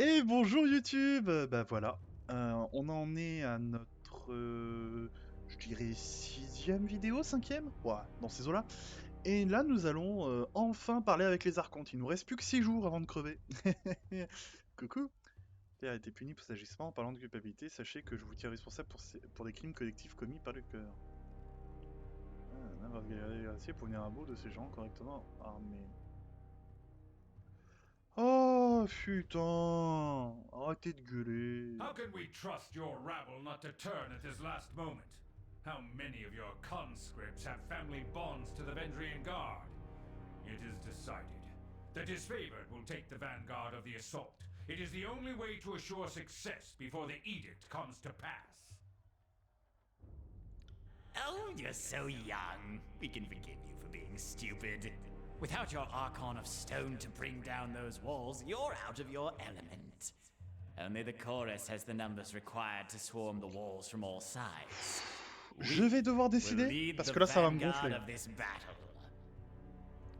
Et bonjour YouTube! Bah voilà, on en est à notre, je dirais sixième vidéo, cinquième? Ouais, dans ces eaux-là. Et là, nous allons enfin parler avec les archontes. Il nous reste plus que 6 jours avant de crever. Coucou! Père a été puni pour cet agissement. En parlant de culpabilité, sachez que je vous tiens responsable pour des crimes collectifs commis par le cœur. Ah, va vérifier pour venir à bout de ces gens correctement armés. Oh putain! Arrêtez de gueuler! How can we trust your rabble not to turn at this last moment? How many of your conscripts have family bonds to the Vendrian Guard? It is decided. The disfavored will take the vanguard of the assault. It is the only way to assure success before the edict comes to pass. Oh, you're so young. We can forgive you for being stupid. Without your Archon of Stone to bring down those walls, you're out of your element. Only the chorus has the numbers required to swarm the walls from all sides. Je vais devoir décider, parce que là ça va me gonfler. Of this battle.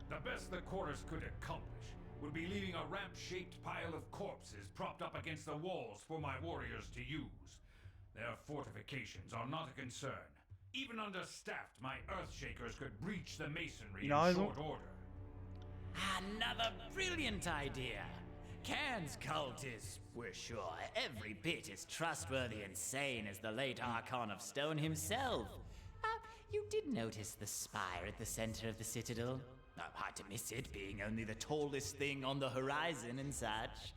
The best the chorus could accomplish would be leaving a ramp-shaped pile of corpses propped up against the walls for my warriors to use. Their fortifications are not a concern. Even understaffed, my Earthshakers could breach the masonry in short order. Another brilliant idea. Cairn's cult is, we're sure, every bit as trustworthy and sane as the late Archon of Stone himself. You did notice the spire at the center of the citadel? Hard to miss it, being only the tallest thing on the horizon and such.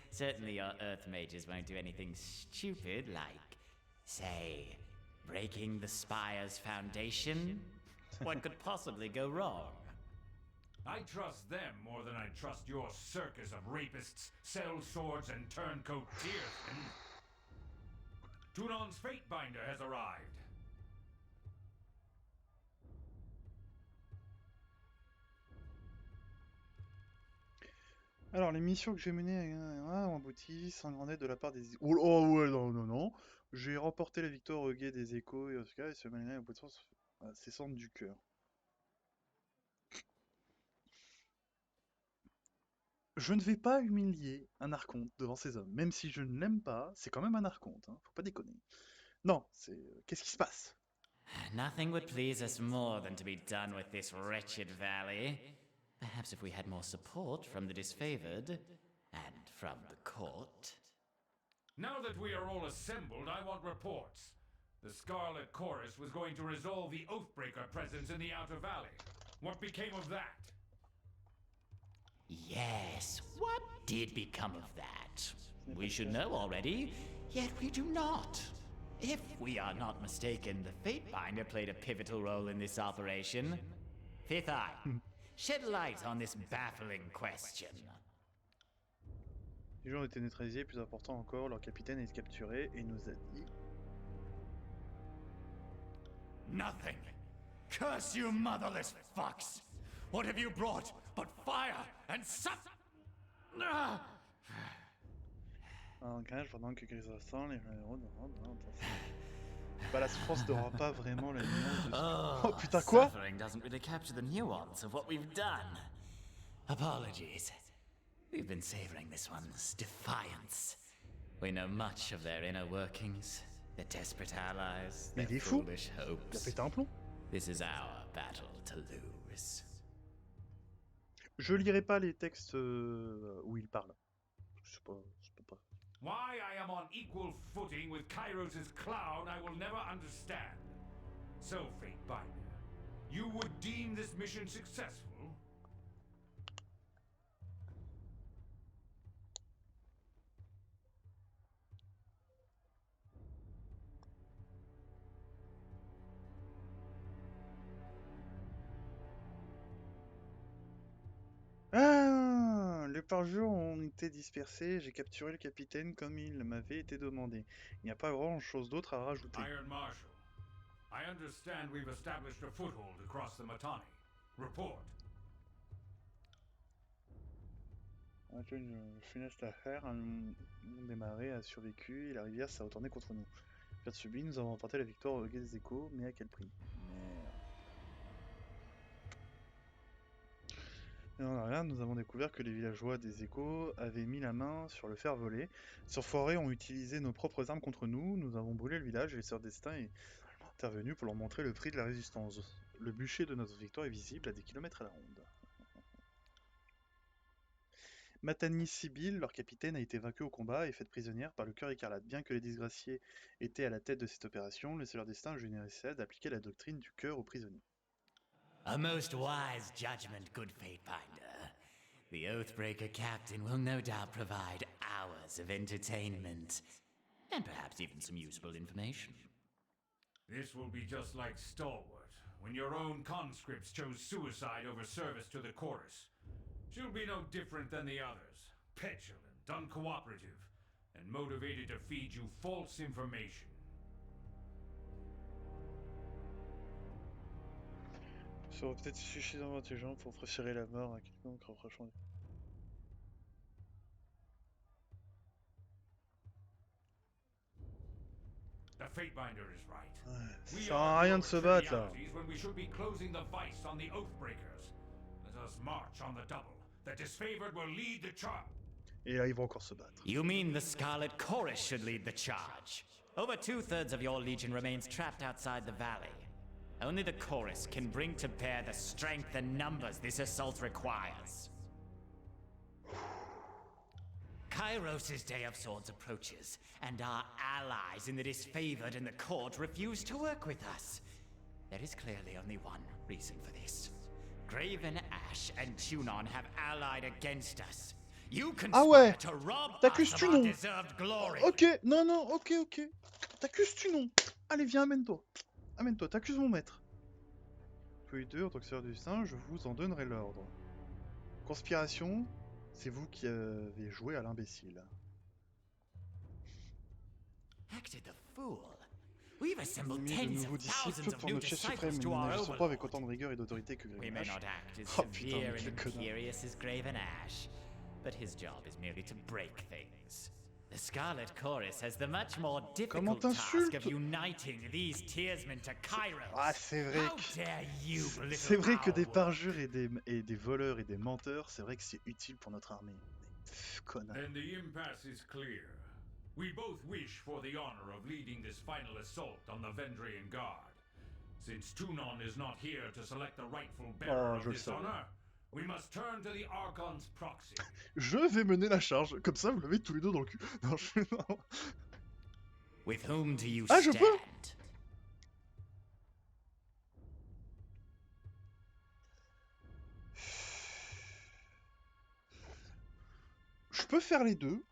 Certainly your Earth mages won't do anything stupid like, say, breaking the spire's foundation? What could possibly go wrong? I trust them more than I trust your circus of rapists, sellswords, and turncoat tearsmen. Tunon's Fatebinder has arrived. Alors, les missions que j'ai menées ont abouti sans grande aide de la part des... Oh ouais, non. J'ai remporté la victoire au guet des échos et Oscar et ce malin au bout de sens ses cendres du cœur. Je ne vais pas humilier un archonte devant ces hommes, même si je ne l'aime pas, c'est quand même un archonte, hein, faut pas déconner. Non, c'est... qu'est-ce qui se passe? Nothing would please us more than to be done with this wretched valley. Perhaps if we had more support from the disfavored, and from the court. Now that we are all assembled, I want reports. The Scarlet Chorus was going to resolve the Oathbreaker presence in the Outer Valley. What became of that? Yes, what did become of that? We should know already, yet we do not. If we are not mistaken, the Fatebinder played a pivotal role in this operation. Fifth Eye, shed light on this baffling question. Les gens ont été neutralisés, plus important encore, leur capitaine a été capturé et nous a dit... Nothing! Curse you motherless fucks! What have you brought but fire and suff... En cage, pendant que Grisastan, les héros de Bah la souffrance n'aura pas vraiment la nuance de... Oh putain quoi? Suffering doesn't really capture the nuance of what we've done. Apologies. We've been savoring this one's defiance. We know much of their inner workings, their desperate allies, their foolish hopes. Il a pété un plomb. This is our battle to lose. Je lirai pas les textes où il parle. Je peux pas. Why I am on equal footing with Kairos' clown, I will never understand. So, Fatebinder, you would deem this mission successful? Ah, les parjures ont été dispersés, j'ai capturé le capitaine comme il m'avait été demandé. Il n'y a pas grand chose d'autre à rajouter. Iron Marshal, I understand we've established a foothold across the Matani. Report. Une funeste affaire, un démarré a survécu et la rivière s'est retournée contre nous. Perte subie, nous avons remporté la victoire au guet des échos, mais à quel prix? Et en arrière, nous avons découvert que les villageois des échos avaient mis la main sur le fer volé. Ces enfoirés ont utilisé nos propres armes contre nous. Nous avons brûlé le village et les Sœurs Destin est intervenu pour leur montrer le prix de la résistance. Le bûcher de notre victoire est visible à des kilomètres à la ronde. Matani Sibyl, leur capitaine, a été vaincue au combat et faite prisonnière par le Cœur Écarlate. Bien que les disgraciés étaient à la tête de cette opération, les Sœurs Destin essaient d'appliquer la doctrine du cœur aux prisonniers. A most wise judgment, good Fatebinder. The Oathbreaker captain will no doubt provide hours of entertainment, and perhaps even some useful information. This will be just like Stalwart, when your own conscripts chose suicide over service to the chorus. She'll be no different than the others, petulant, uncooperative, and motivated to feed you false information. Sera peut-être suffisamment intelligent pour préférer la mort à quiconque rapprochant. The Fatebinder is right. Ça We sert à are rien de se battre là. trivialities when we should be closing the vice on the Oathbreakers. Let us march on the double. The disfavored will lead the charge. Et là, ils vont encore se battre. You mean the Scarlet Chorus should lead the charge? Over 2/3 of your legion remains trapped outside the valley. Only the Chorus can bring to bear the strength and numbers this assault requires. Kairos' Day of Swords approaches, and our allies in the disfavored and the court refuse to work with us. There is clearly only one reason for this. Graven Ash and Tunon have allied against us. You conspire to rob us of our deserved glory. Ok, non, non, ok. T'accuses Tunon. Allez, viens, amène-toi. Amène-toi, t'accuses mon maître. Tous les deux, en tant que sœur du Saint, je vous en donnerai l'ordre. Conspiration, c'est vous qui avez joué à l'imbécile. Acted the fool. We've assembled Mis de tens nouveaux of thousands disciples of pour new notre chef disciples suprême, mais to nous our n'agissons pas avec overlord. autant de rigueur et d'autorité que We Graven may Ash. not act as Oh putain, severe mais quel and connard. imperious as Graven Ash, but his job is merely to break things. The Scarlet Chorus has the much more difficult task of t'insultes? uniting these tearsmen to Kairos. Ah, c'est vrai How dare you, belittle C'est vrai que our des world. parjures et des voleurs et des menteurs, c'est vrai que c'est utile pour notre armée. Pff, connard. Then the impasse is clear. We both wish for the honor of leading this final assault on the Vendrian Guard. Since Tunon is not here to select the rightful bearer je of le this savais. honor, we must turn to the Archon's proxy. Je vais mener la charge, comme ça vous l'avez tous les deux dans le cul. Non, non. With whom do you Ah, je stand? peux Je peux faire les deux.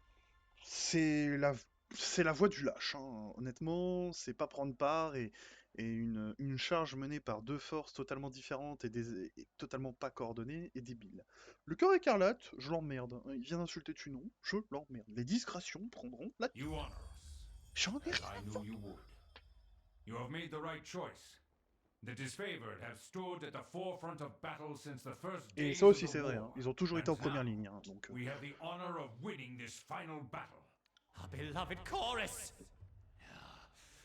C'est la voie du lâche, hein. Honnêtement, c'est pas prendre part et une charge menée par deux forces totalement différentes et totalement pas coordonnées est débile. Le Cœur Écarlate, je l'emmerde. Il vient d'insulter Tunon, je l'emmerde. Les discrétions prendront la... You honor us, J'en ai as rien I à knew foutre. you would. You have made the right choice. The disfavored have stood at the forefront of battle since the first Et days ça of aussi the c'est vrai, war. hein. Ils ont toujours été en And première now, ligne, hein, donc... we have the honor of winning this final battle. Our beloved Chorus!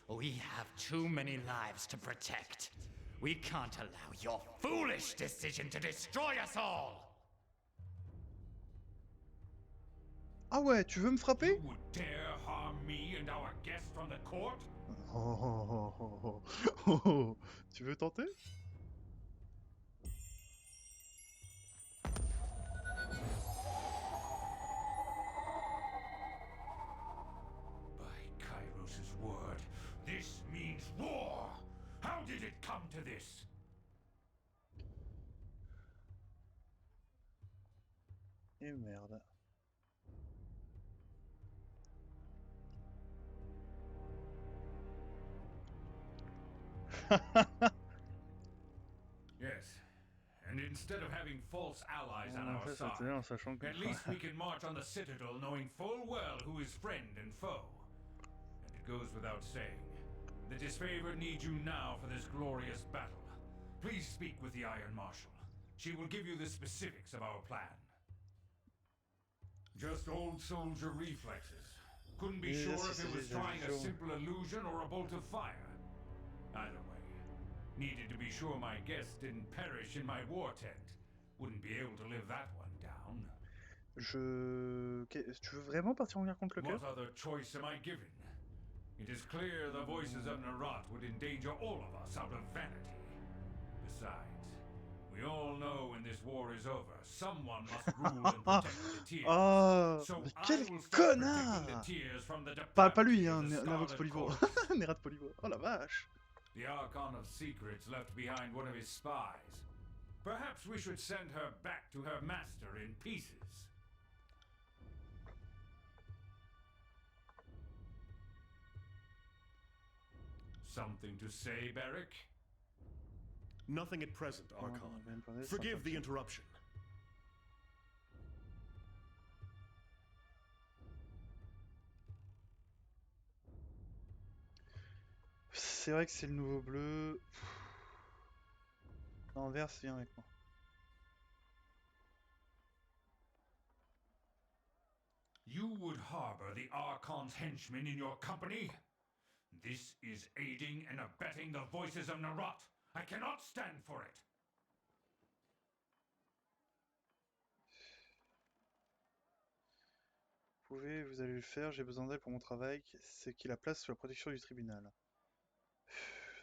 We have too many lives to protect. We can't allow your foolish decision to destroy us all! Ah ouais, tu veux me frapper? You would dare harm me and our guest from the court? Oh. Tu veux tenter? By Kairos' word, this means war! How did it come to this? Et merde. Yes, and instead of having false allies on our Ça, c'est en side, sachant que... at least we can march on the Citadel knowing full well who is friend and foe. And it goes without saying, the disfavored needs you now for this glorious battle. Please speak with the Iron Marshal. She will give you the specifics of our plan. Just old soldier reflexes. Couldn't be sure if it was trying a simple illusion or a bolt of fire. Either way, needed to be sure my guest didn't perish in my war tent. Wouldn't be able to live that one down. Tu veux vraiment partir en guerre contre le cœur? What other choice am I given? It is clear the voices of Narat would endanger all of us out of vanity. Besides, we all know when this war is over, someone must rule and protect the tears. Ah, So mais I quel will start protecting the connard! tears from the Pas lui, depravity hein, of the Nervox Scarlet Polivo. Corpse. Nerat Polivo. Oh la vache! The Archon of Secrets left behind one of his spies. Perhaps we should send her back to her master in pieces. Something to say, Beric? Nothing at present, Archon. Forgive the interruption. C'est vrai que c'est le nouveau bleu. Non, vert, viens avec moi. You would harbor the Archon's henchmen in your company? This is aiding and abetting the voices of Narat. I cannot stand for it. Vous allez le faire, j'ai besoin d'elle pour mon travail, c'est qui la place sous la protection du tribunal.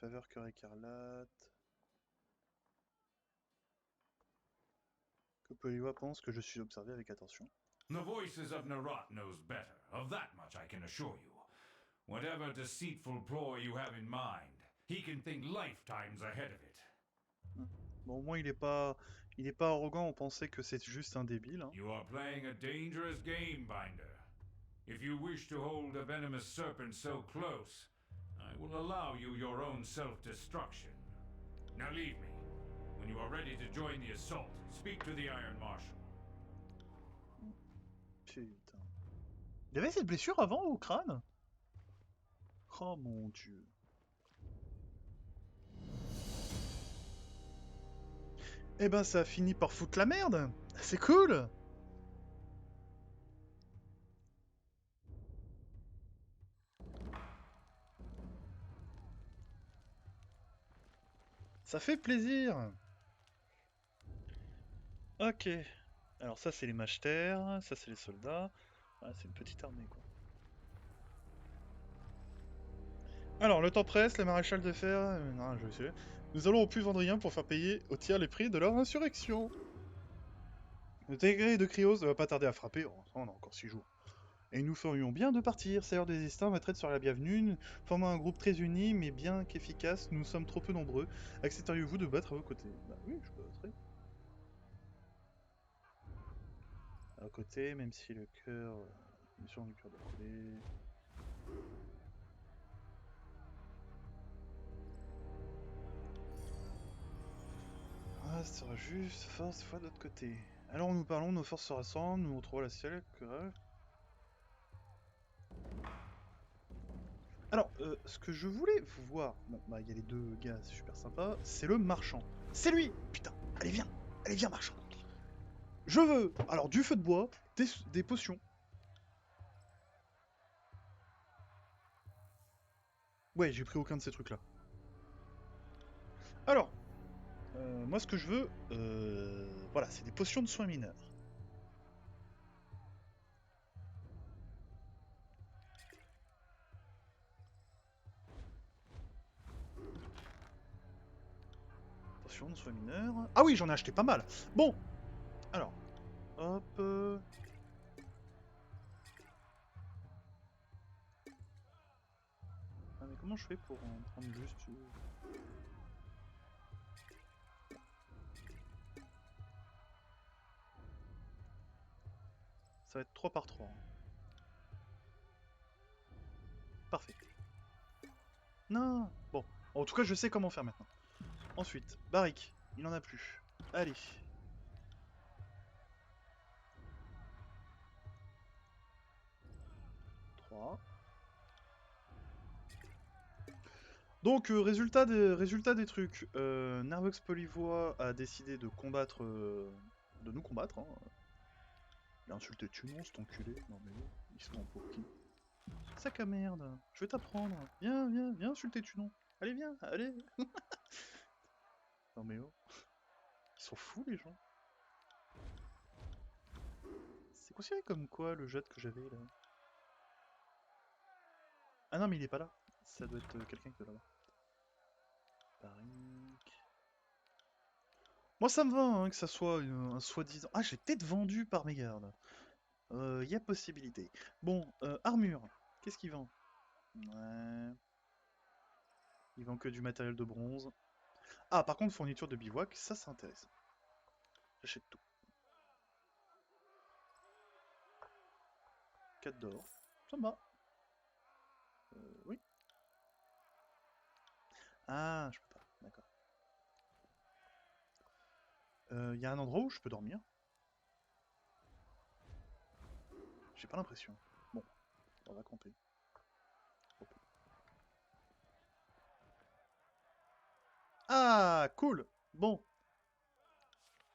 Faveur cœur écarlate. Que Poliwa pense que je suis observé avec attention. The voices of Narat knows better. Of that much I can assure you. Whatever deceitful ploy you have in mind, he can think lifetimes ahead of it. Bon, au moins il est pas arrogant, on pensait que c'est juste un débile. Hein. You are playing a dangerous game, Binder. If you wish to hold a venomous serpent so close, I will allow you your own self-destruction. Now leave me. When you are ready to join the assault, speak to the Iron Marshal. Putain. Il avait cette blessure avant au crâne? Oh mon dieu. Eh ben ça a fini par foutre la merde. C'est cool. Ça fait plaisir. Ok. Alors ça c'est les machetaires, ça c'est les soldats. Ah, c'est une petite armée quoi. Alors le temps presse, le maréchal de fer... non, je sais. Nous allons au puits Vendrien pour faire payer aux tiers les prix de leur insurrection. Le degré de Krios ne va pas tarder à frapper, oh, on a encore 6 jours. Et nous ferions bien de partir, Seigneur des Destins ma traite sera la bienvenue, formant un groupe très uni, mais bien qu'efficace, nous sommes trop peu nombreux. Accepteriez-vous de battre à vos côtés? Bah oui, je battrai. À côté, même si le cœur... bien sûr, du cœur doit couler. Ah, ce sera juste force fois de l'autre côté. Alors nous parlons, nos forces se rassemblent, nous retrouvons la ciel, que... Alors, ce que je voulais vous voir, bon, bah il y a les deux gars, c'est super sympa, c'est le marchand. C'est lui! Putain, allez viens marchand. Je veux, alors du feu de bois, des potions. Ouais, j'ai pris aucun de ces trucs là. Alors, moi ce que je veux, voilà, c'est des potions de soins mineurs. Potions de soins mineurs. Ah oui, j'en ai acheté pas mal. Bon, alors, hop. Ah mais comment je fais pour en prendre juste... Ça va être 3 par 3. Parfait. Non. Bon, en tout cas je sais comment faire maintenant. Ensuite, barrique, il en a plus. Allez. Donc, résultat des trucs. Nervox Polivois a décidé de combattre... de nous combattre. Hein. Il a insulté Tunon, cet enculé. Non mais ils sont en pour qui? Sac à merde. Je vais t'apprendre. Viens insulter Tunon. Allez, viens, allez. Non mais oh. Ils sont fous les gens. C'est considéré comme quoi le jet que j'avais là? Ah non, mais il est pas là. Ça doit être quelqu'un qui est là-bas. Barrique. Moi ça me va hein, que ça soit un soi-disant. Ah, j'ai peut-être vendu par mégarde. Y a possibilité. Bon, armure. Qu'est-ce qu'il vend? Ouais. Il vend que du matériel de bronze. Ah, par contre, fourniture de bivouac, ça c'est intéressant. J'achète tout. 4 d'or. Ça me va. Oui. Ah, je peux pas. D'accord. Y a un endroit où je peux dormir? J'ai pas l'impression. Bon, on va compter. Hop. Ah, cool! Bon.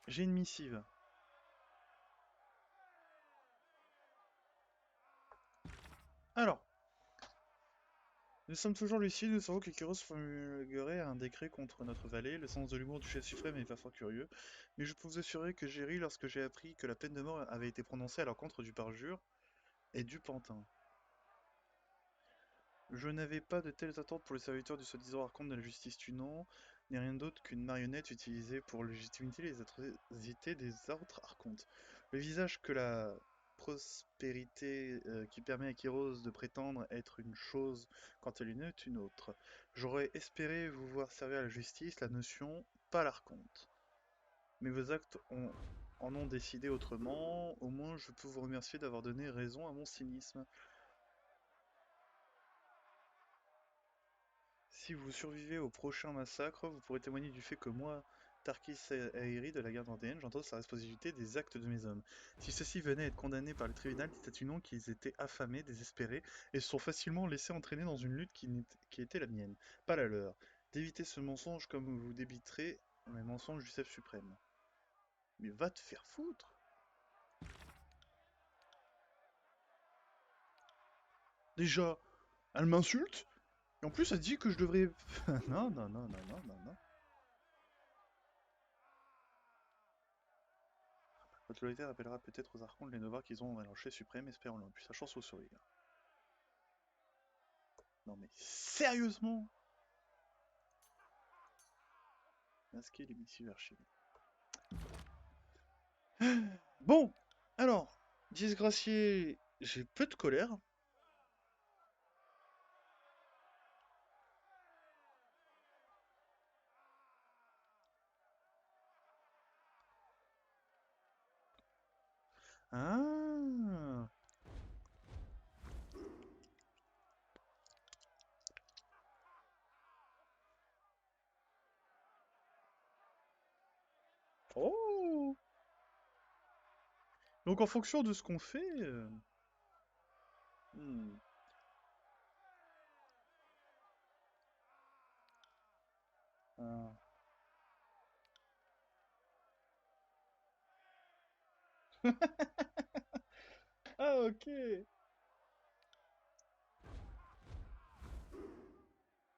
J'ai une missive. Alors. Nous sommes toujours lucides, nous savons que Kyros formulerait un décret contre notre vallée. Le sens de l'humour du chef suprême est parfois curieux. Mais je peux vous assurer que j'ai ri lorsque j'ai appris que la peine de mort avait été prononcée à l'encontre du parjure et du pantin. Je n'avais pas de telles attentes pour les serviteurs du soi-disant archonte de la justice tunant, ni rien d'autre qu'une marionnette utilisée pour légitimer les atrocités des autres archontes. Le visage que la prospérité qui permet à Kyros de prétendre être une chose quand elle est une autre. J'aurais espéré vous voir servir à la justice, la notion, pas l'archonte. Mais vos actes en ont décidé autrement, au moins je peux vous remercier d'avoir donné raison à mon cynisme. Si vous survivez au prochain massacre, vous pourrez témoigner du fait que moi, Tarkis Aeri de la garde vendéenne, j'endosse la responsabilité des actes de mes hommes. Si ceux-ci venaient à être condamnés par le tribunal, statuant qu'ils étaient affamés, désespérés, et se sont facilement laissés entraîner dans une lutte qui était la mienne, pas la leur. D'éviter ce mensonge comme vous débiterez mes mensonges du chef suprême. Mais va te faire foutre! Déjà, elle m'insulte, et en plus elle dit que je devrais... non, non, non, non, non, non, non. Votre loyauté rappellera peut-être aux archontes les devoirs qu'ils ont à leur chef suprême, espérons-le. Puis sa chance au sourire. Non mais sérieusement? Masquer les missives archivées. Bon, alors, disgracié, j'ai peu de colère. Ah. Oh. Donc en fonction de ce qu'on fait... hmm. Ah. Ah ok.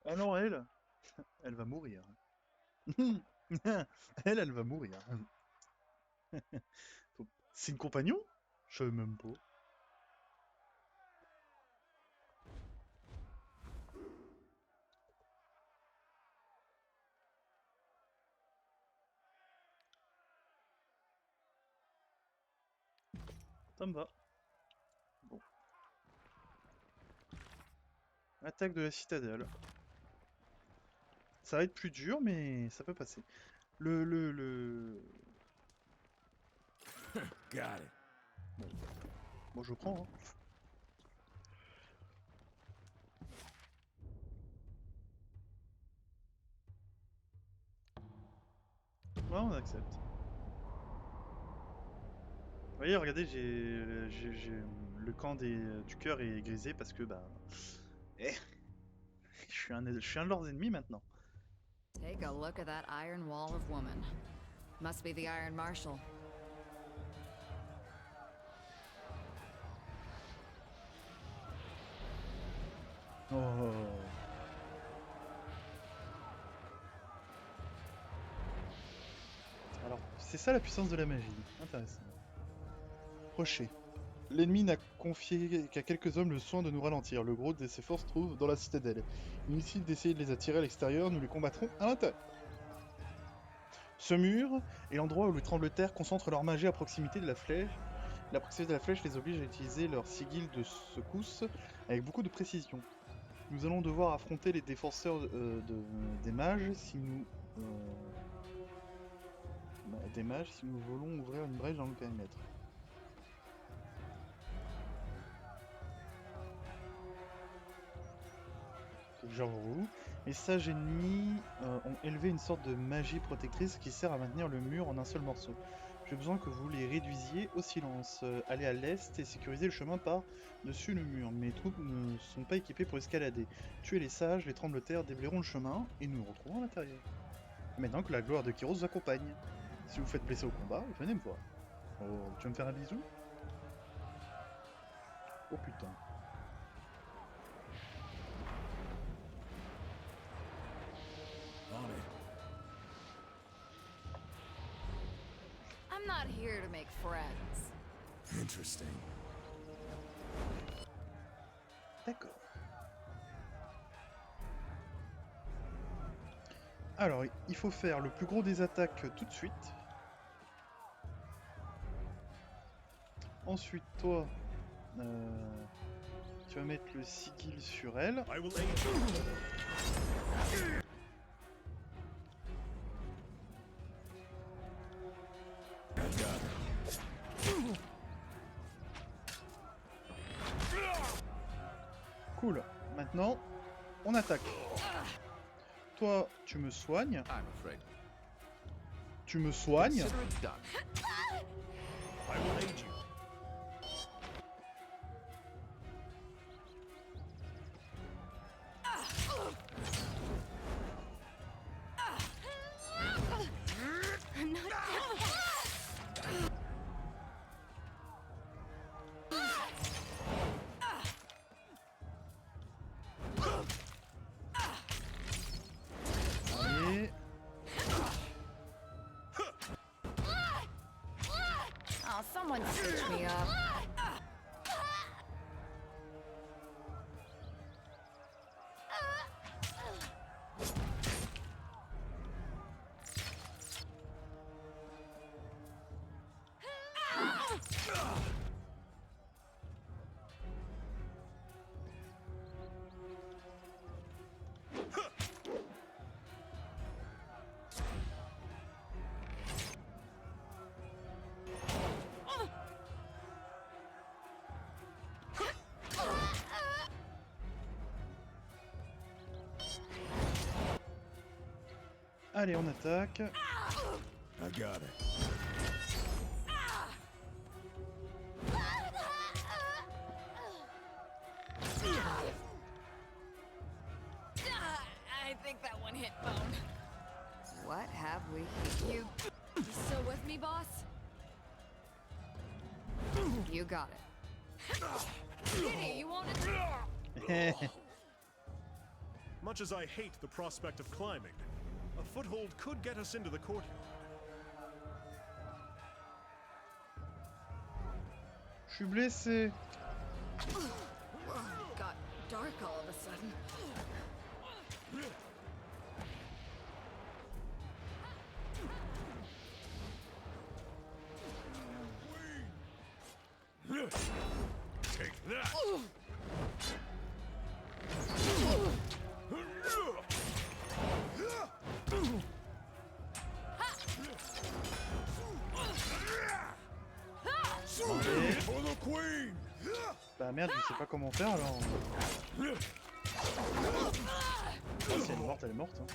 Ah non, elle va mourir. Elle va mourir. C'est une compagnon? Je savais même pas. Ça me va. Bon. Attaque de la citadelle. Ça va être plus dur, mais ça peut passer. Le... Got it. Bon, je prends, hein. Ouais, on accepte. Vous voyez, regardez, le camp du cœur est grisé parce que, bah... Eh, je suis un de leurs ennemis maintenant. Take a look at that iron wall of woman. Must be the Iron Marshal. Oh. Alors, c'est ça la puissance de la magie. Intéressant. Rocher. L'ennemi n'a confié qu'à quelques hommes le soin de nous ralentir. Le gros de ses forces se trouve dans la citadelle. Inutile d'essayer de les attirer à l'extérieur, nous les combattrons à l'intérieur. Ce mur est l'endroit où les tremblements concentrent leur magie à proximité de la flèche. La proximité de la flèche les oblige à utiliser leur sigil de secousse avec beaucoup de précision. Nous allons devoir affronter les défenseurs des mages si nous voulons ouvrir une brèche dans le périmètre. Genre vous. Les sages ennemis ont élevé une sorte de magie protectrice qui sert à maintenir le mur en un seul morceau. J'ai besoin que vous les réduisiez au silence. Allez à l'est et sécurisez le chemin par-dessus le mur. Mes troupes ne sont pas équipées pour escalader. Tuez les sages, les tremblements déblayeront le chemin et nous nous retrouvons à l'intérieur. Maintenant que la gloire de Kyros vous accompagne. Si vous faites blesser au combat, venez me voir. Oh, tu veux me faire un bisou? Oh putain. I'm not here to make friends. Interesting. D'accord. Alors, il faut faire le plus gros des attaques tout de suite. Ensuite, toi, tu vas mettre le sigil sur elle. I will aid you. Cool. Maintenant, on attaque. Toi, tu me soignes. I'm afraid. Tu me soignes. Consider it done. I will aid you. I'm not Et... Oh, someone stitch me up. Allez, on attaque. I got it. I think that one hit bone. What have we? You still with me, boss? You got it. Hey, you want it? Much as I hate the prospect of climbing, a foothold could get us into the courtyard. Je suis blessé. Got dark all of a sudden. Take that! For the queen! Bah merde, je sais pas comment faire alors. Oh, si elle est morte, elle est morte. Hein.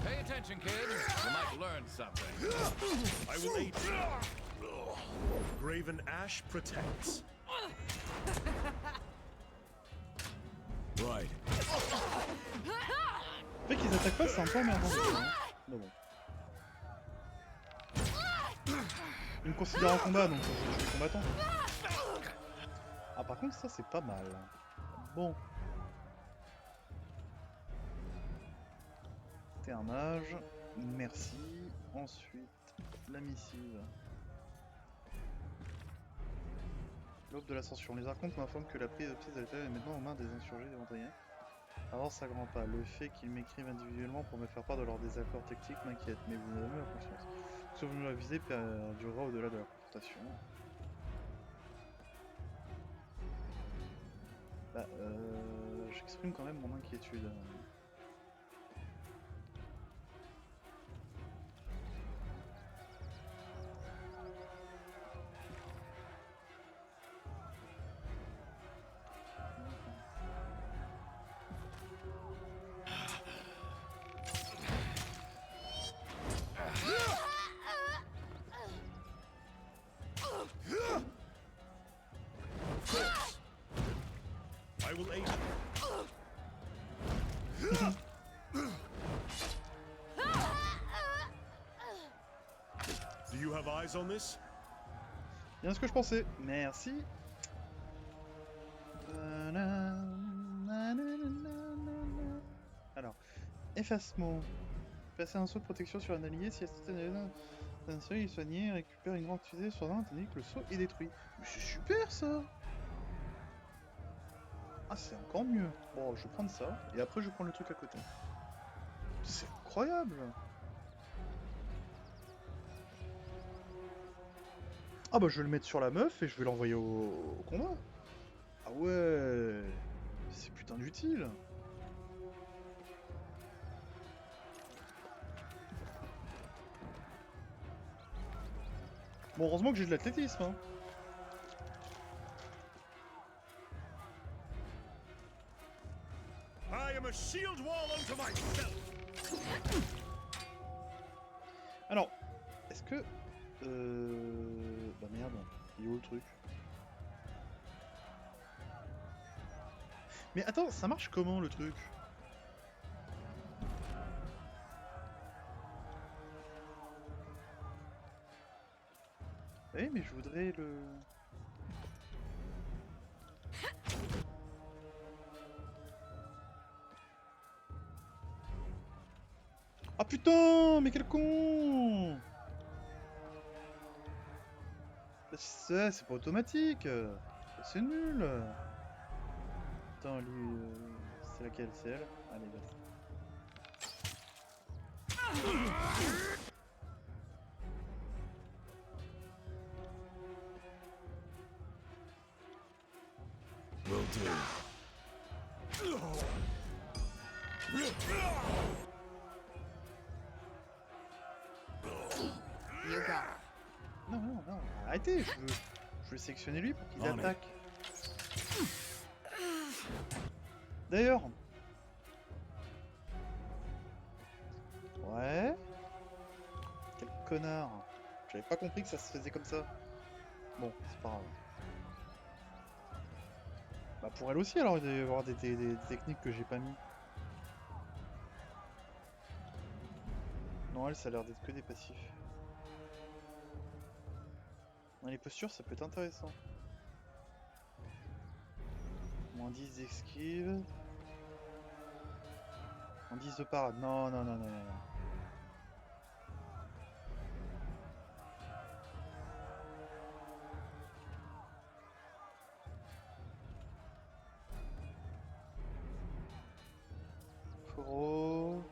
Pay attention, kid. You might learn something. I will aid you. Graven Ash protects. Right. Le fait qu'ils attaquent pas, c'est un peu emmerdant. Hein. Mais bon. Ils me considèrent en combat, donc je suis combattant. Ah, par contre, ça c'est pas mal. Bon. T'es un mage. Merci. Ensuite, la missive. L'aube de l'ascension. Les archontes m'informent que la prise de pièces de l'État est maintenant aux mains des insurgés des montagnards. Avance à grands pas. Le fait qu'ils m'écrivent individuellement pour me faire part de leurs désaccords tactiques m'inquiète, mais vous avez ma confiance. Ce que vous m'avez visé perdurera au-delà de la confrontation. Bah, j'exprime quand même mon inquiétude. I will aid Do you have eyes on this? Bien ce que je pensais. Merci. Alors, effacement. Passer un saut de protection sur un allié si un seuil est soigné, récupère une grande fusée sur un tandis que le saut est détruit. Mais c'est super ça! Ah, c'est encore mieux. Bon, je vais prendre ça et après je prends le truc à côté. C'est incroyable! Ah bah je vais le mettre sur la meuf et je vais l'envoyer au combat. Ah ouais, c'est putain d'utile. Bon, heureusement que j'ai de l'athlétisme. Hein. I am a shield wall unto myself. Alors, est-ce que... Bah merde, il est où le truc? Mais attends, ça marche comment le truc? Eh mais je voudrais le... Ah putain, mais quel con! C'est pas automatique. C'est nul. Attends, lui, c'est laquelle? C'est elle? Allez, vas-y. Will do. You got it. Non, non, non, arrêtez, je veux sélectionner lui pour qu'il On est. attaque. D'ailleurs... Ouais... Quel connard. J'avais pas compris que ça se faisait comme ça. Bon, c'est pas grave. Bah pour elle aussi alors, il doit y avoir des techniques que j'ai pas mis. Non, elle, ça a l'air d'être que des passifs. Dans les postures, ça peut être intéressant. Moins 10 d'esquive. Moins 10 de parade. Non, non, non, non, non. Foro.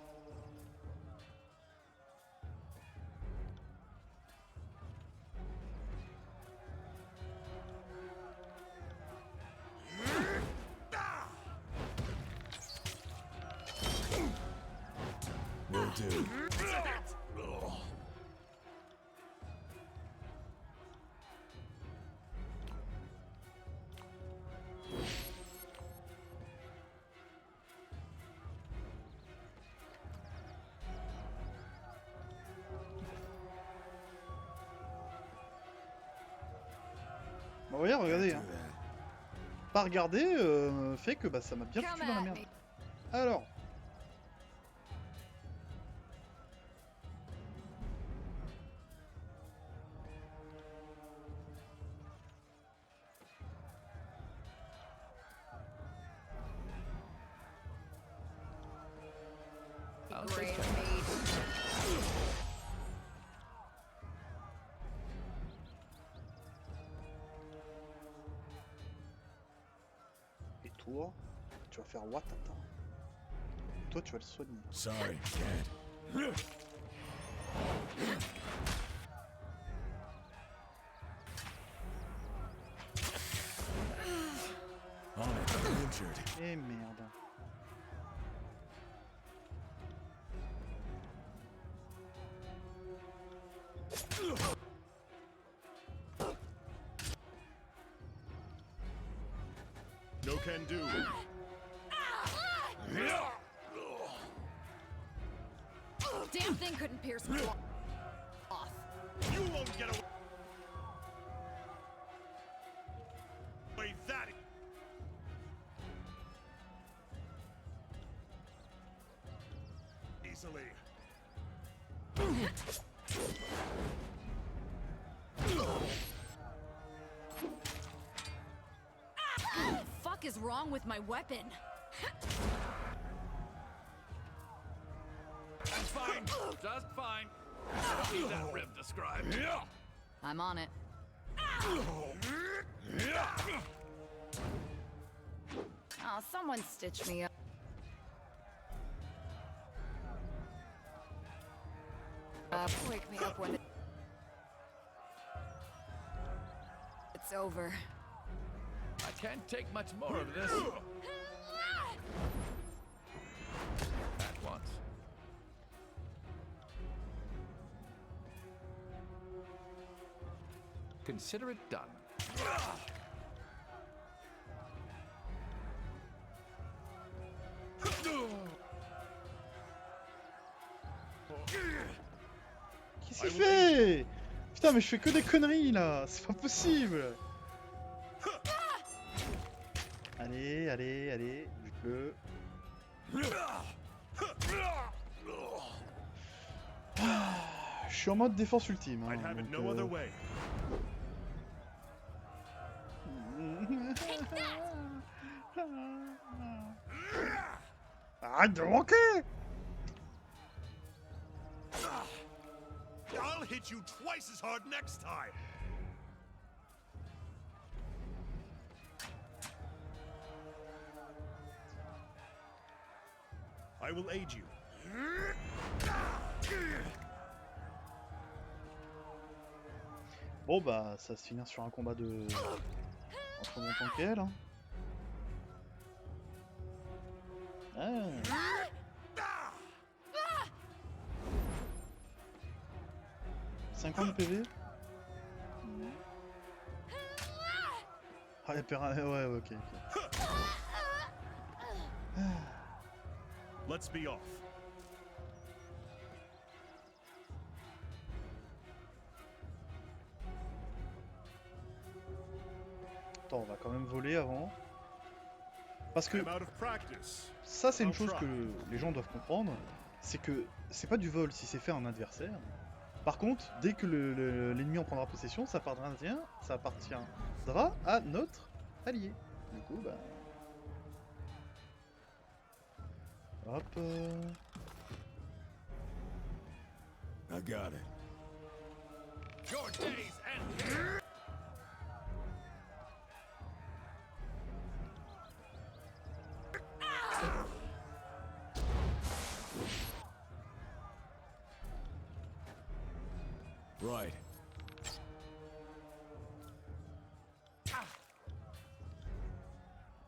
Will do. Bah voyez, regardez. Do Hein. that. Pas regarder fait que bah, ça m'a bien Come foutu dans la at merde. me. Alors. Great meat. Et toi, tu vas faire Watata. Toi, tu vas le soigner. Sorry, can't. On it, I'm injured. Eh merde. No can do. Damn thing couldn't pierce me off. You won't get away that easily. What the fuck is wrong with my weapon? I'm fine. Just fine. I don't need that rib described. I'm on it. Oh, someone stitch me up. Wake me up when it's over. I can't take much more of this. At once. Consider it done. Qu'est-ce qu'il fait? Putain, mais je fais que des conneries là, c'est pas possible. Allez, allez, allez, bute-le. Je suis en mode défense ultime. Hein, I'd have it donc, no other way. Arrête de manquer! I'll hit you twice as hard next time. I will aid you. Bon bah ça va se finir sur un combat de... entre mon tank et elle. Hein. Ah. 50 PV. Ah, elle perd un... Ouais, ok, ok. Let's be off. Attends, on va quand même voler avant. Parce que I'm out of practice. ça, c'est une chose que les gens doivent comprendre. C'est que c'est pas du vol si c'est fait en adversaire. Par contre, dès que l'ennemi en prendra possession, ça appartiendra à notre allié. Du coup, bah... Hop... I got it. Your days end here. Right.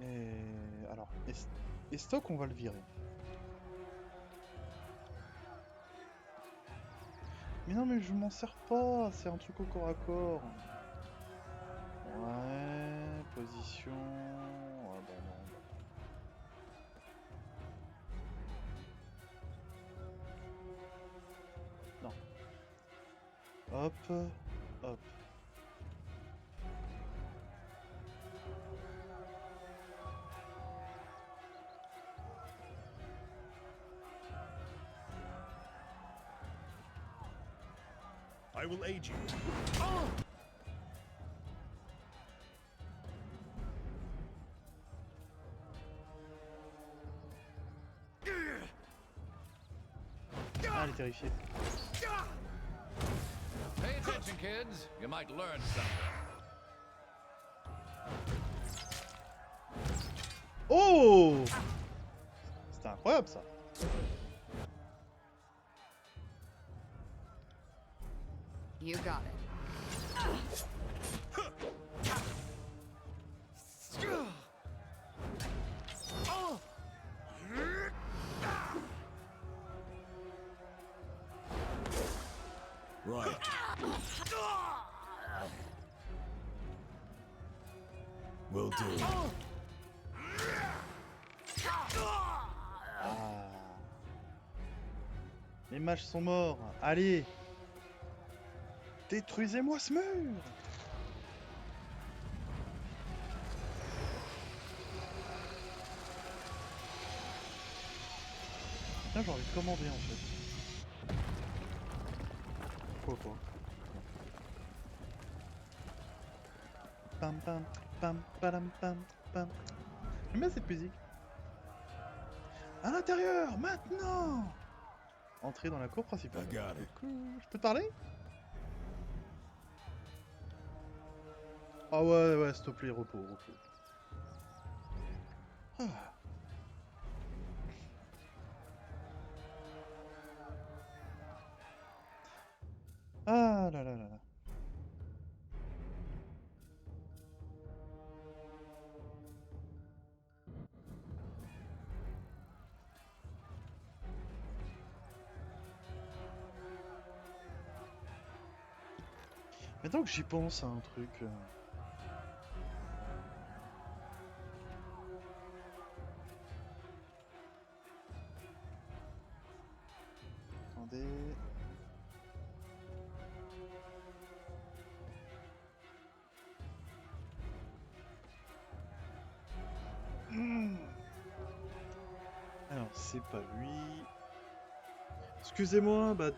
Et... Alors, Estoc, on va le virer. Mais non, mais je m'en sers pas, c'est un truc au corps à corps. Ouais, position... Ah bah non. Non. Hop, hop. I will aid you. elle est terrifiée. Pay attention, kids. You might learn something. Oh! C'était incroyable ça. You got it. Right. Will do. Ah. Les mages sont morts. Allez. Détruisez-moi ce mur. Tiens, j'ai envie de commander en fait. Pourquoi pas. Pam pam pam pam pam pam. J'aime bien cette musique. À l'intérieur, maintenant. Entrer dans la cour principale. I got it. Cool. Je peux te parler? Ah ouais, ouais, s'il te plaît, repos, repos. Ah. Ah là là là là. Maintenant que j'y pense à un truc... Attendez... Alors, c'est pas lui... Excusez-moi, bah,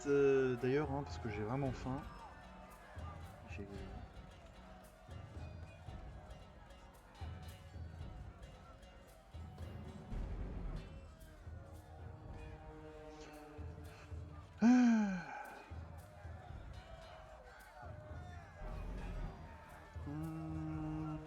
d'ailleurs, hein, parce que j'ai vraiment faim. J'ai... Ah. Hmm.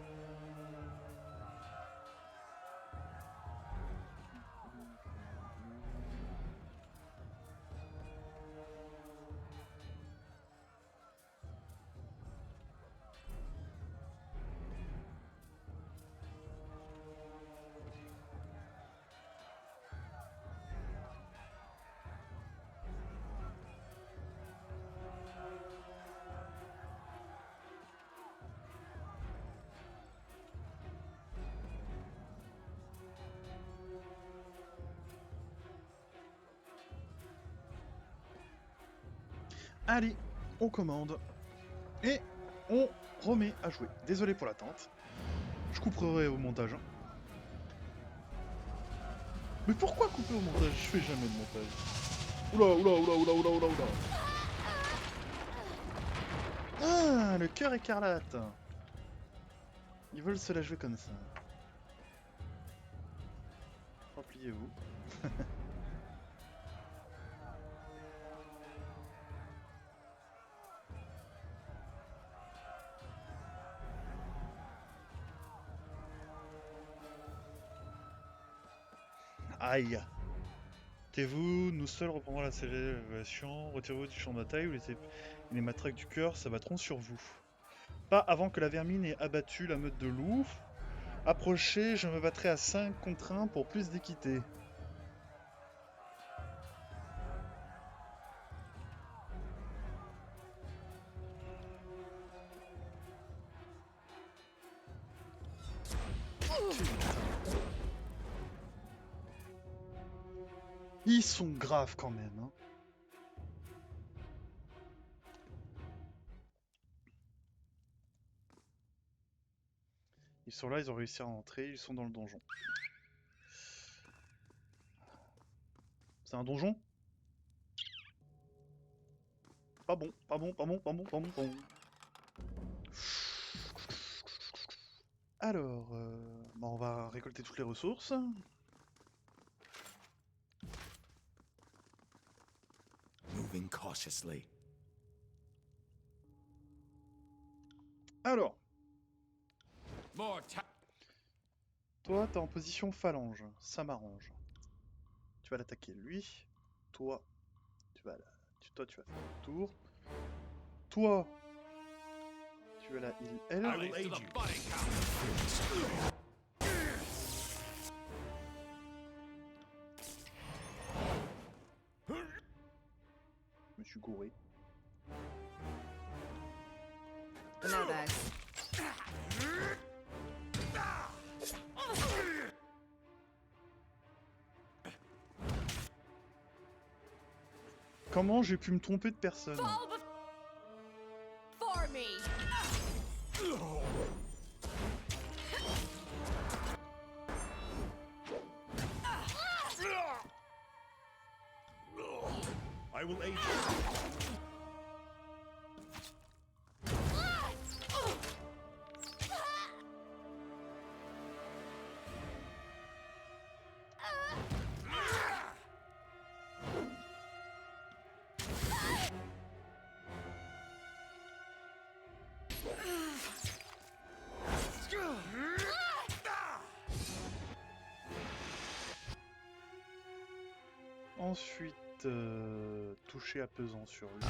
Allez, on commande. Et on remet à jouer. Désolé pour l'attente. Je couperai au montage. Hein. Mais pourquoi couper au montage? Je fais jamais de montage. Oula, oula, oula, oula, oula, oula, oula. Ah, le cœur écarlate. Ils veulent se la jouer comme ça. Repliez-vous. Aïe. Taisez-vous, nous seuls reprendrons la célébration. Retirez-vous du champ de bataille ou les matraques du cœur s'abattront sur vous. Pas avant que la vermine ait abattu la meute de loups. Approchez, je me battrai à 5 contre 1 pour plus d'équité. Ils sont graves quand même. Hein. Ils sont là, ils ont réussi à rentrer, ils sont dans le donjon. C'est un donjon? Pas bon, pas bon, pas bon, pas bon, pas bon, pas bon. Alors, bah on va récolter toutes les ressources. Moving cautiously. Alors, More toi, t'es en position phalange. Ça m'arrange. Tu vas l'attaquer lui. Toi, tu vas toi, tu vas faire le tour. Toi, tu vas la heal elle. I will aid you. Je me suis gouré. No thanks. Comment j'ai pu me tromper de personne? Fall before me. I will aid you. Ensuite, toucher apaisant sur lui.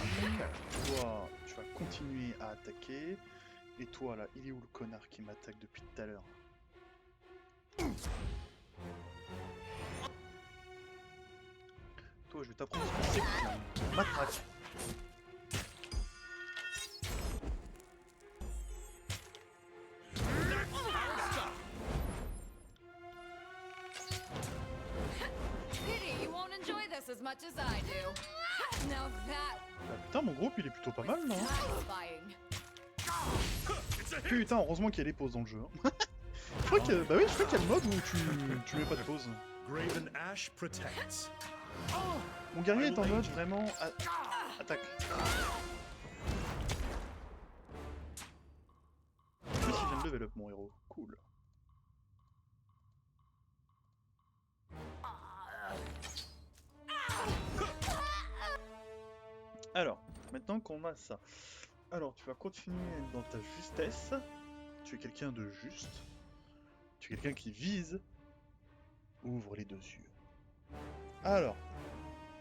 Toi, tu vas continuer à attaquer. Et toi, là, il est où le connard qui m'attaque depuis tout à l'heure? Toi, je vais t'apprendre ce que c'est que matraque. Pity you won't enjoy this as much as I do. Now that Ah, putain, mon groupe, il est plutôt pas mal, non? satisfying. Putain, heureusement qu'il y a les pauses dans le jeu. Hein. Je crois que, bah oui, je crois qu'il y a le mode où tu mets pas de pause. Graven Ash protects. Mon guerrier est en mode vraiment attaque. En plus, il vient de level up, mon héros. Cool. Alors, maintenant qu'on a ça. Alors, tu vas continuer dans ta justesse. Tu es quelqu'un de juste. Tu es quelqu'un qui vise. Ouvre les deux yeux. Alors.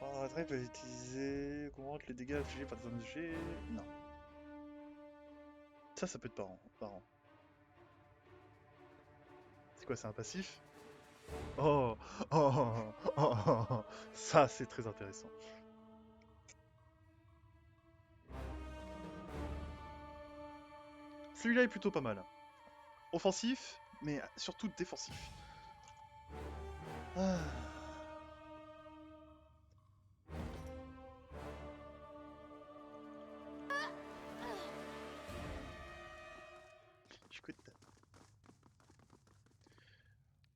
La retraite peut utiliser. Augmente les dégâts infligés par des objets. Non. Ça peut être parent. C'est quoi, c'est un passif? Oh. Ça, c'est très intéressant. Celui-là est plutôt pas mal. Offensif, mais surtout défensif. Ah. Je quitte.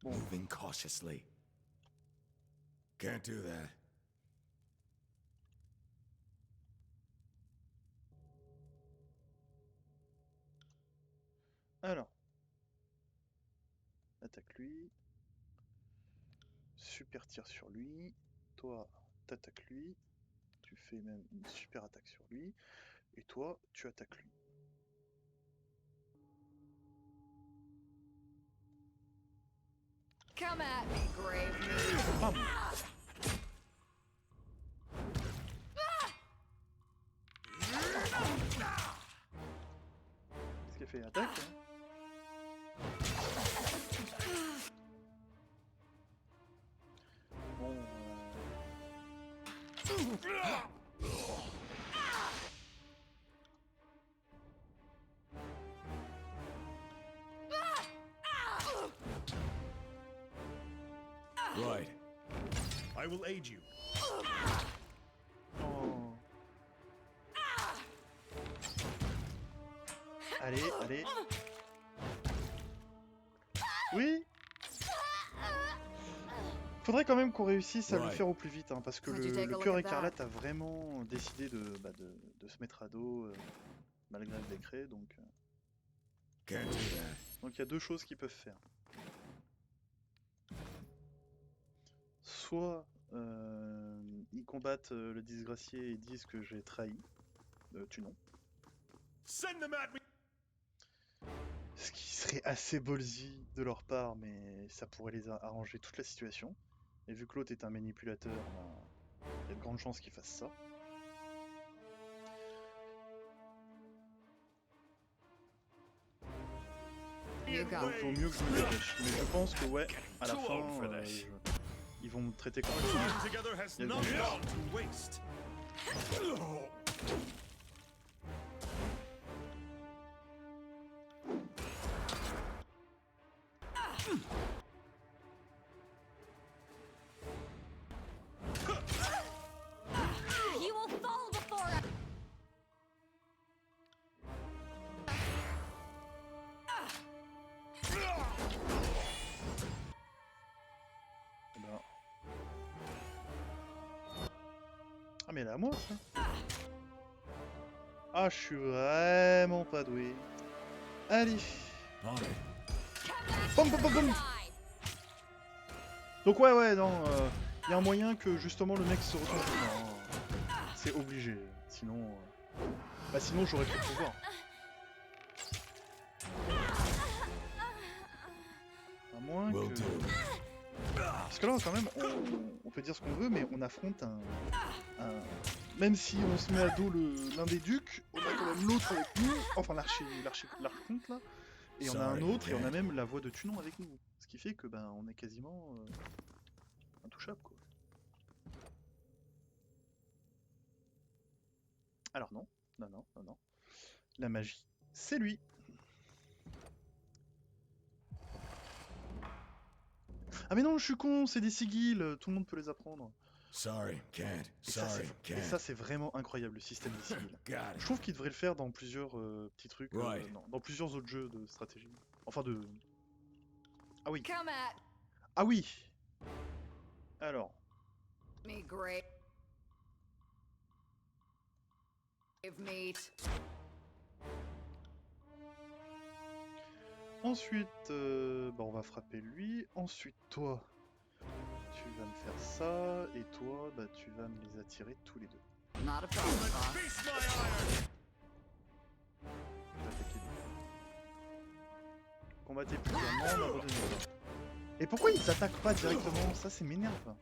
Bon. Moving cautiously. Can't do that. Alors. Attaque lui. Super tir sur lui. Toi, t'attaques lui. Tu fais même une super attaque sur lui. Et toi, tu attaques lui. Come at me, grave me. Bam. Qu'est-ce qu'elle fait? Attaque hein. Bon. Right. I will aid you. Oh. Allez. Oui. Faudrait quand même qu'on réussisse à le faire au plus vite, hein, parce que le cœur écarlate a vraiment décidé de se mettre à dos malgré le décret, donc... Can't do that. Donc il y a deux choses qu'ils peuvent faire. Soit il combattent le disgracié et disent que j'ai trahi. Tu non. Send them at me! Ce qui serait assez ballsy de leur part, mais ça pourrait les arranger toute la situation. Et vu que l'autre est un manipulateur, ben, il y a de grandes chances qu'il fasse ça. You got Donc it. vaut mieux que je me dépêche. Mais je pense que ouais, à la fin, ils vont me traiter comme un Working together has Yeah, not yeah. gone to waste. He will fall before us. Ben. Ah mais elle est à moi ça. Ah je suis vraiment pas doué. Allez. On it. Pom, pom, pom, pom. Donc ouais non, y a un moyen que justement le mec se retourne. Non, c'est obligé. Sinon, bah sinon j'aurais plus de pouvoir. À moins Will que. do. Parce que là quand même, on peut dire ce qu'on veut, mais on affronte un. Même si on se met à dos l'un des ducs, on a quand même l'autre avec nous, enfin l'archonte là, et on a un Sorry, autre, et on a Ted. même la voix de Tunon avec nous. Ce qui fait que ben on est quasiment intouchable quoi. Alors non. La magie, c'est lui. Ah mais non, je suis con, c'est des sigils, tout le monde peut les apprendre. Sorry, can't. Et ça, Sorry, et can't. ça, c'est vraiment incroyable, le système des sigils. Got Je it. trouve qu'il devrait le faire dans plusieurs petits trucs, Right. dans plusieurs autres jeux de stratégie. Enfin de... Ah oui. Come at Ah oui. Alors, me, great. Give meat. ensuite, bah, on va frapper lui. Ensuite, toi, tu vas me faire ça. Et toi, bah, tu vas me les attirer tous les deux. Not a problem, boss. Feast my ire! Je vais attaquer lui. Combattez plusieurs membres, abandonnez pas. Et pourquoi ils s'attaquent pas directement? Ça, c'est m'énerve.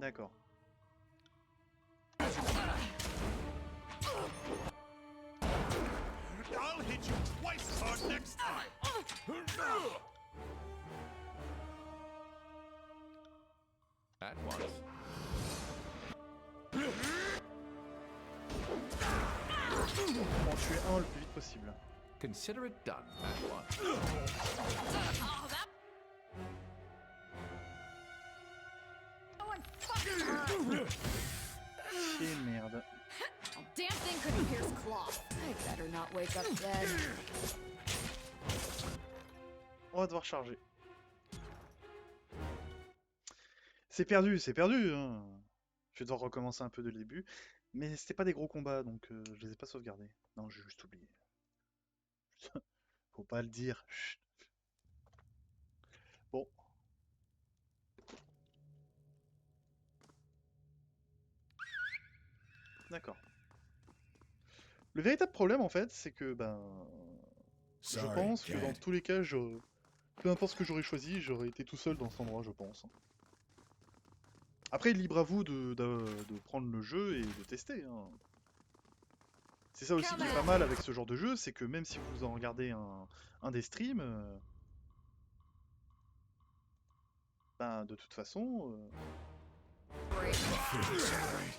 D'accord. I'll hit you twice as hard next time! At once. En tuer un le plus vite possible. Consider it done at once. Oh, that. Oh, and fucking Chier merde. Oh, damn thing couldn't pierce cloth. I better not wake up dead. On va devoir charger. C'est perdu, hein. Je vais devoir recommencer un peu de le début. Mais c'était pas des gros combats, donc je les ai pas sauvegardés. Non, j'ai juste oublié. Faut pas le dire. Chut. Bon. D'accord. Le véritable problème, en fait, c'est que, ben... Je Sorry, pense que dans can't. tous les cas, peu importe ce que j'aurais choisi, j'aurais été tout seul dans cet endroit, je pense. Après, libre à vous de prendre le jeu et de tester. Hein. C'est ça aussi qui est pas mal avec ce genre de jeu, c'est que même si vous en regardez un des streams, ben de toute façon, Great. Sorry.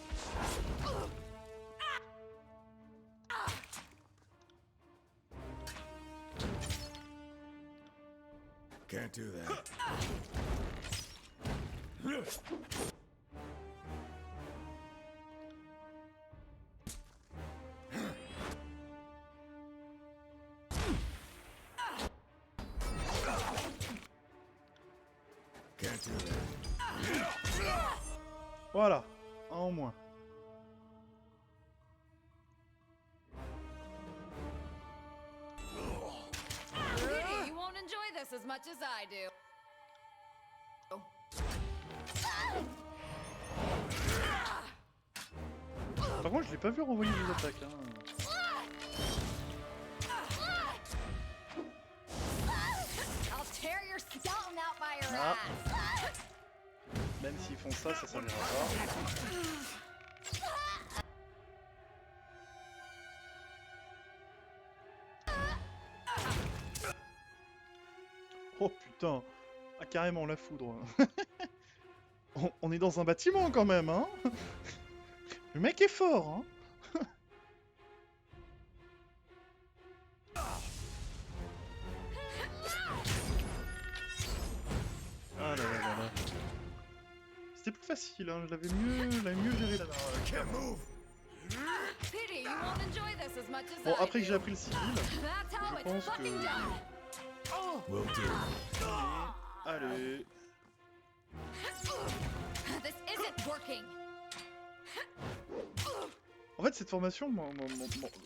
Can't do that. Can't do that. voilà, un en moins. as much as I do. Par contre, je l'ai pas vu renvoyer des attaques. Hein. I'll tear your skeleton out by your Ah. ass. Même s'ils font ça, ça servira pas. Oh putain! Ah carrément la foudre. On est dans un bâtiment quand même, hein? Le mec est fort, hein? Ah là là là là. C'était plus facile, hein? Je l'avais mieux géré la dernière fois. Pity, you won't enjoy this as much as Bon, I après que j'ai do. appris le civil, That's how je it's pense fucking que... done. Will do. Allez. This isn't working. En fait, cette formation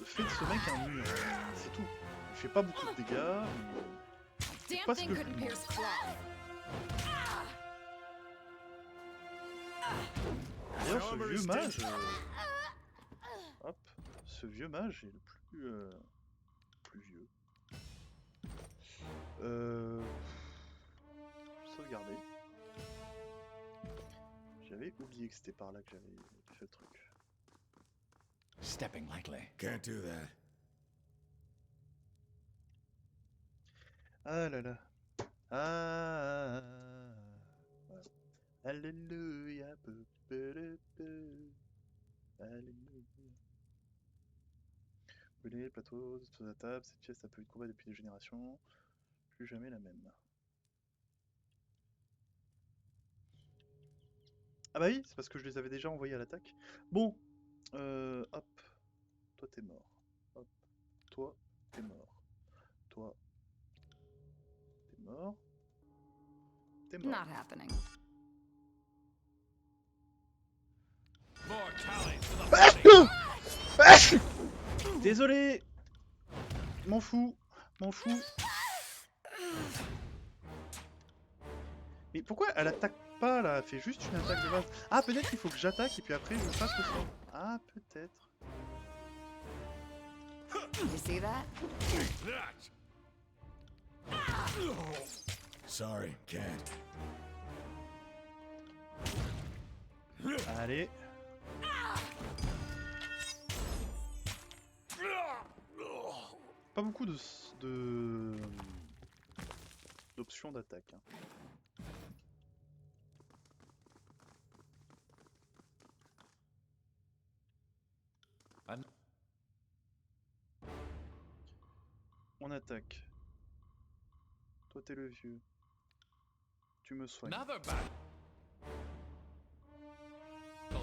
fait de ce mec un mur. C'est tout. Il fait pas beaucoup de dégâts. Damn Pas ce thing que je couldn't lui pierce cloth. D'ailleurs, ce vieux mage... Hop. Ce vieux mage est le plus vieux. Sauvegarder. J'avais oublié que c'était par là que j'avais fait le truc. Stepping lightly. Can't do that. Ah là là. Ah. Voilà. Alléluia. Alléluia. Brûler le plateau, sur la table, cette pièce a peu eu de combat depuis des générations. Plus jamais la même. Ah bah oui, c'est parce que je les avais déjà envoyés à l'attaque. Bon, hop, toi t'es mort. Hop, toi t'es mort. Toi t'es mort. T'es mort. Not happening. More tallies to the party. Désolé. M'en fous, m'en fous. Mais pourquoi elle attaque pas là? Elle fait juste une attaque de base. Ah peut-être qu'il faut que j'attaque et puis après je fasse le sort. Ah peut-être. You see that? That. Sorry, can't. Allez. Pas beaucoup d'options d'attaque. Hein. On attaque. Toi t'es le vieux. Tu me soignes. Another battle. I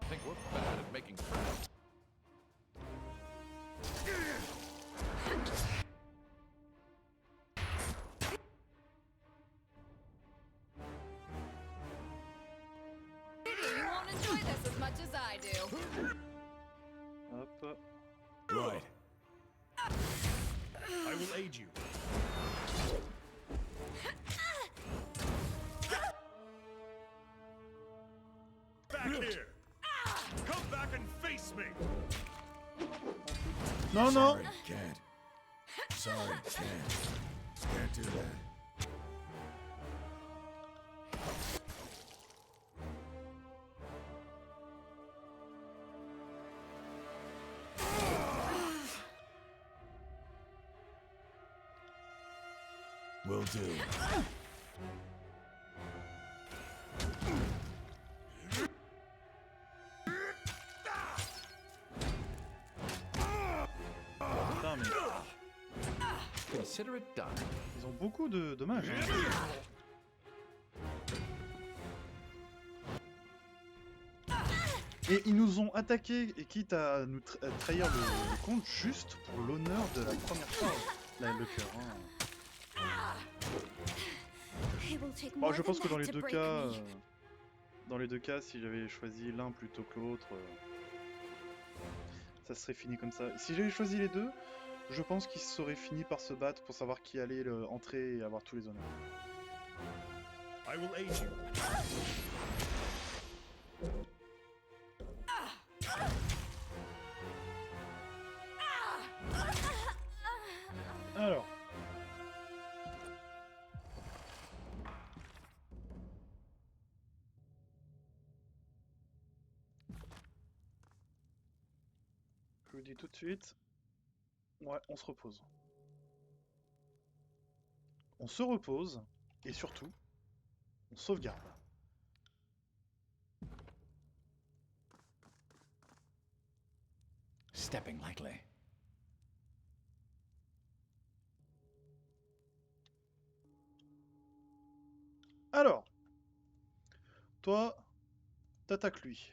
think we're bad at making friends. Pity, you won't enjoy this as much as I do. Hop. Right. I will aid you. Back here! Come back and face me! Non, non. Sorry, can't. Sorry, can't. Can't do that. Will do. Putain, mais Consider it done. ils ont beaucoup de dommages. Hein. Et ils nous ont attaqué et quitte à nous trahir le compte juste pour l'honneur de la première fois. Là, le cœur. Hein. It will take Bon, more je pense than que that to break me. dans les deux cas, si j'avais choisi l'un plutôt que l'autre, ça serait fini comme ça. Si j'avais choisi les deux, Je pense qu'ils seraient finis par se battre pour savoir qui allait entrer et avoir tous les honneurs. I will aid you. Alors. Je vous dis tout de suite. Ouais, on se repose. On se repose, et surtout, on sauvegarde. Stepping lightly. Alors, toi, t'attaques lui.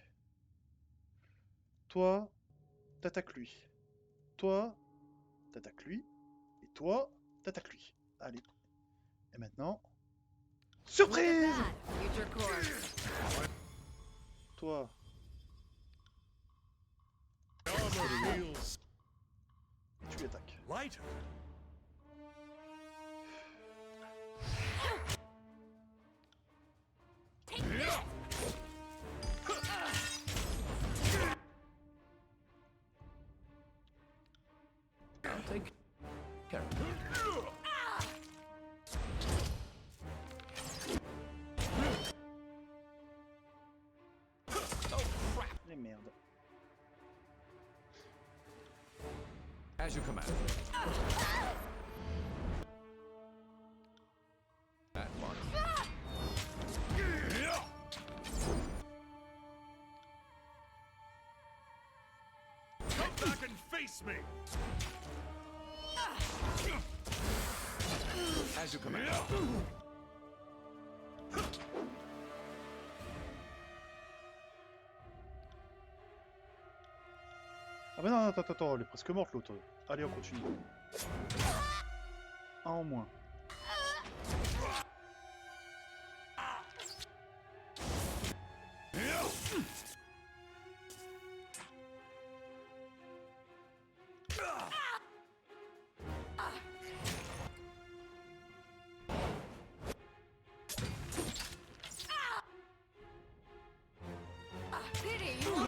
Toi, t'attaques lui. Toi, t'attaques lui. Et toi, t'attaques lui. Allez. Et maintenant... Surprise! Future course. Toi, Armor feels tu lui attaques. lighter. I'll take care of it. Et merde. As you command. At once. Come back and face me. As you command. Ah bah non, attends, elle est presque morte l'autre. Allez, on continue. Un en moins. Pity you.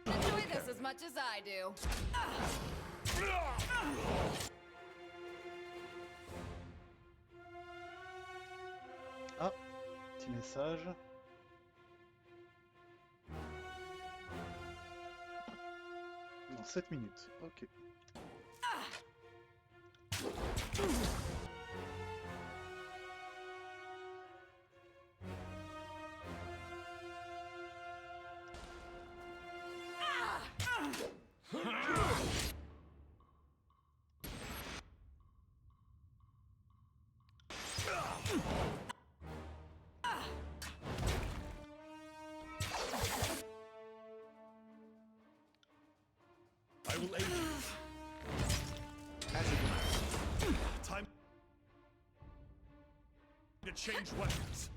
Enjoy this as much as I do. Ah, petit message. Dans 7 minutes, ok. I will aid you. As you command. Time to change weapons.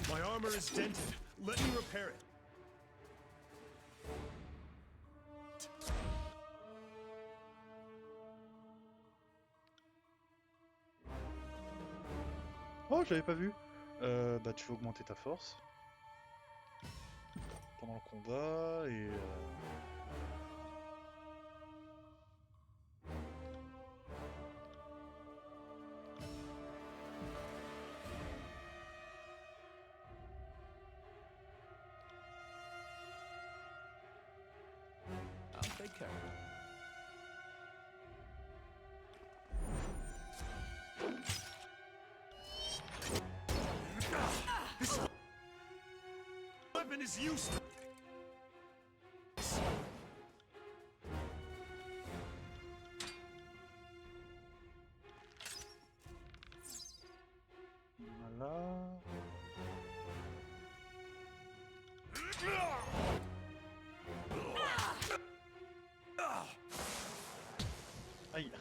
My armor is dented. Let me repair it. Oh, je l'avais pas vu. Bah, tu veux augmenter ta force pendant le combat et. I'll take care of it. This weapon is useless. Voilà. Aïe.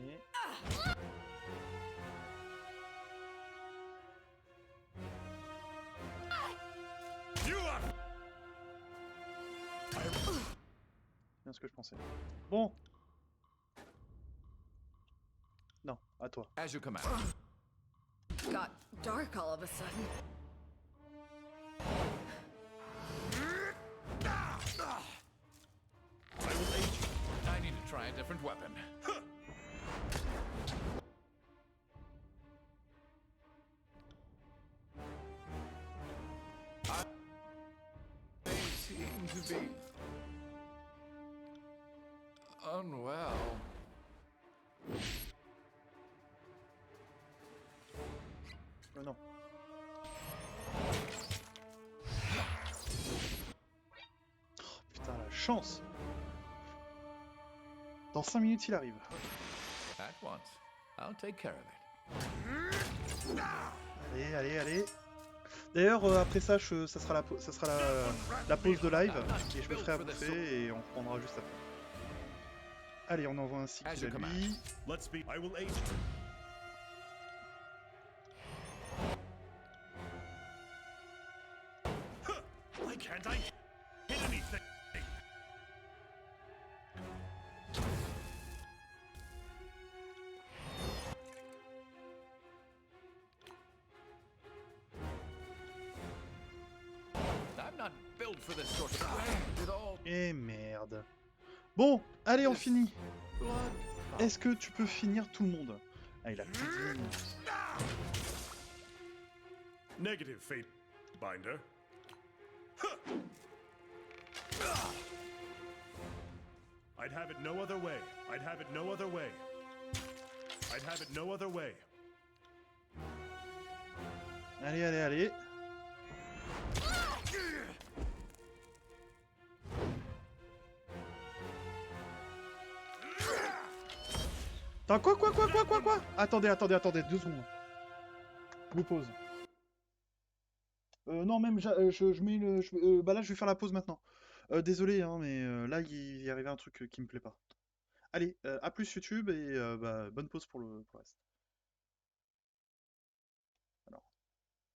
Mais... Bien ce que je pensais. Bon. Non, à toi. As you command. Got dark all of a sudden. I need to try a different weapon. I seem to be unwell. Non. Oh, putain, la chance. Dans 5 minutes, il arrive. At once. I'll take care of it. Allez, allez, allez. D'ailleurs, après ça, ça sera la pause de live. Et je me ferai à bouffer et on reprendra juste après. Allez, on envoie un cycle à lui. Let's be. I will aid you. Why can't I hit anything? I'm not built for this sort of thing. With all Et merde. Bon, allez, on finit. blood. Est-ce que tu peux finir tout le monde? Ah, il a plus de 10 minutes. Negative, Fate Binder. I'd have it no other way. I'd have it no other way. I'd have it no other way. Allez, allez, allez. Attends, quoi? Attendez, 2 secondes. Je vous pause. Non, même, je mets le... bah là, je vais faire la pause maintenant. Désolé, hein, mais là, il est arrivé un truc qui me plaît pas. Allez, à plus YouTube, et bah, bonne pause pour le reste.